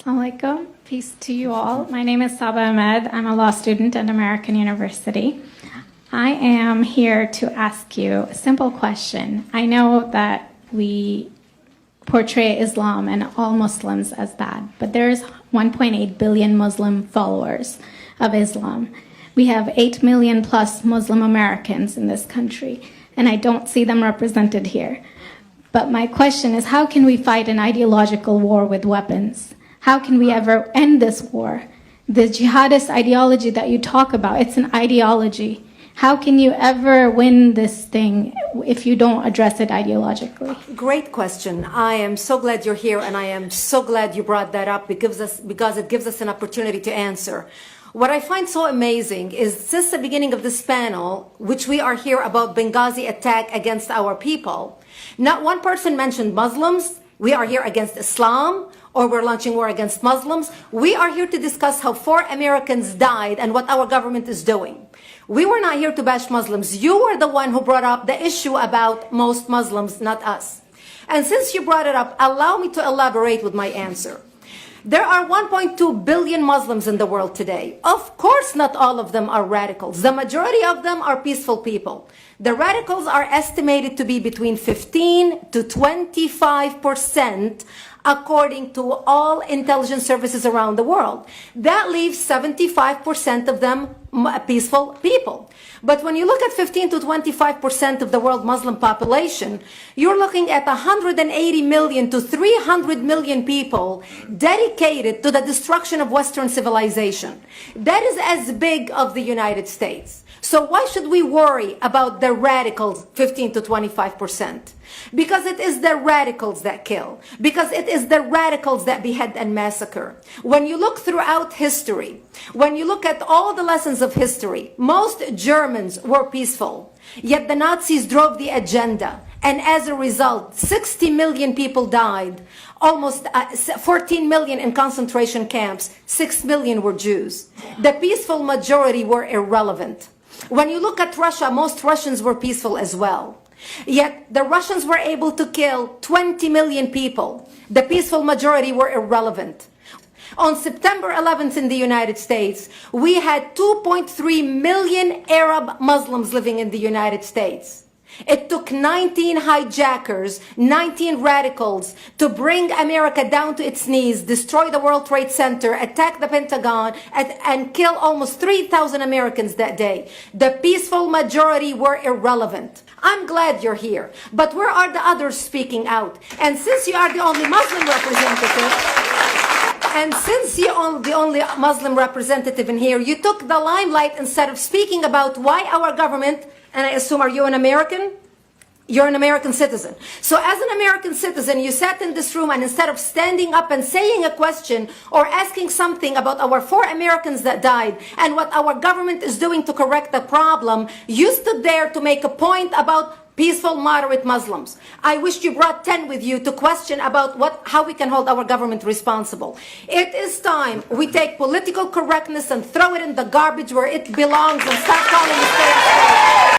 Assalamu alaikum. Peace to you all. My name is Saba Ahmed. I'm a law student at American University. I am here to ask you a simple question. I know that we portray Islam and all Muslims as bad, but there's 1.8 billion Muslim followers of Islam. We have 8 million plus Muslim Americans in this country, and I don't see them represented here. But my question is, how can we fight an ideological war with weapons? How can we ever end this war? The jihadist ideology that you talk about, it's an ideology. How can you ever win this thing if you don't address it ideologically? Great question. I am so glad you're here, and I am so glad you brought that up because it gives us an opportunity to answer. What I find so amazing is since the beginning of this panel, which we are here about Benghazi attack against our people, not one person mentioned Muslims. We are here against Islam, or we're launching war against Muslims. We are here to discuss how 4 Americans died and what our government is doing. We were not here to bash Muslims. You were the one who brought up the issue about most Muslims, not us. And since you brought it up, allow me to elaborate with my answer. There are 1.2 billion Muslims in the world today. Of course, not all of them are radicals. The majority of them are peaceful people. The radicals are estimated to be between 15 to 25%, according to all intelligence services around the world. That leaves 75% of them peaceful people. But when you look at 15 to 25% of the world Muslim population, you're looking at 180 million to 300 million people dedicated to the destruction of Western civilization. That is as big of the United States. So why should we worry about the radicals, 15 to 25%? Because it is the radicals that kill. Because it is the radicals that behead and massacre. When you look throughout history, when you look at all the lessons of history, most Germans were peaceful. Yet the Nazis drove the agenda. And as a result, 60 million people died. Almost 14 million in concentration camps. 6 million were Jews. The peaceful majority were irrelevant. When you look at Russia, most Russians were peaceful as well. Yet the Russians were able to kill 20 million people. The peaceful majority were irrelevant. On September 11th in the United States, we had 2.3 million Arab Muslims living in the United States. It took 19 hijackers, 19 radicals to bring America down to its knees, destroy the World Trade Center, attack the Pentagon, and kill almost 3,000 Americans that day. The peaceful majority were irrelevant. I'm glad you're here, but where are the others speaking out? And since you are the only Muslim representative, in here, you took the limelight instead of speaking about why our government, and I assume, are you an American? You're an American citizen. So as an American citizen, you sat in this room, and instead of standing up and saying a question or asking something about our 4 Americans that died and what our government is doing to correct the problem, you stood there to make a point about peaceful, moderate Muslims. I wish you brought 10 with you to question about how we can hold our government responsible. It is time we take political correctness and throw it in the garbage where it belongs and start calling it